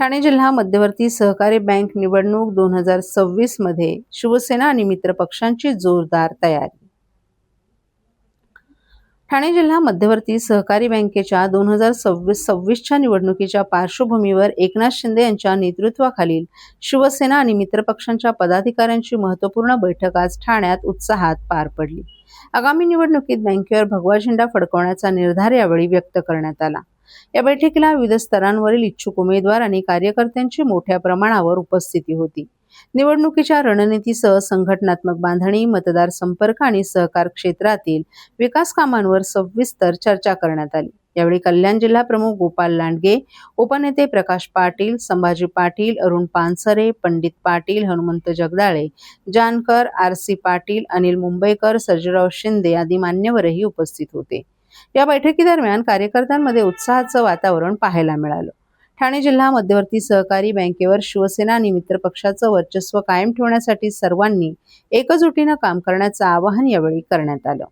ठाणे जिल्हा मध्यवर्ती सहकारी बँक निवडणूक 2026 मध्ये शिवसेना आणि मित्र पक्षांची जोरदार तयारी। ठाणे जिल्हा मध्यवर्ती सहकारी बँकेच्या 2026च्या निवडणुकीच्या पार्श्वभूमीवर एकनाथ शिंदे यांच्या नेतृत्वाखालील शिवसेना आणि मित्रपक्षांच्या पदाधिकाऱ्यांची महत्त्वपूर्ण बैठक आज ठाण्यात उत्साहात पार पडली। आगामी निवडणुकीत बँकेवर भगवा झेंडा फडकवण्याचा निर्धार यावेळी व्यक्त करण्यात आला। या बैठकीला विविध स्तरांवरील इच्छुक उमेदवार आणि कार्यकर्त्यांची मोठ्या प्रमाणावर उपस्थिती होती। निवडणुकीच्या रणनीतीसह संघटनात्मक बांधणी, मतदार संपर्क आणि सहकार क्षेत्रातील विकास कामांवर सविस्तर चर्चा करण्यात आली। यावेळी कल्याण जिल्हा प्रमुख गोपाल लांडगे, उपनेते प्रकाश पाटील, संभाजी पाटील, अरुण पानसरे, पंडित पाटील, हनुमंत जगदाळे, जानकर, आर.सी. पाटील, अनिल मुंबईकर, सर्जेराव शिंदे आदी मान्यवरही उपस्थित होते। या बैठकीदरम्यान कार्यकर्त्यांमध्ये उत्साहाचं वातावरण पाहायला मिळालं। ठाणे जिल्हा मध्यवर्ती सहकारी बँकेवर शिवसेना आणि मित्रपक्षाचं वर्चस्व कायम ठेवण्यासाठी सर्वांनी एकजुटीनं काम करण्याचं आवाहन यावेळी करण्यात आलं।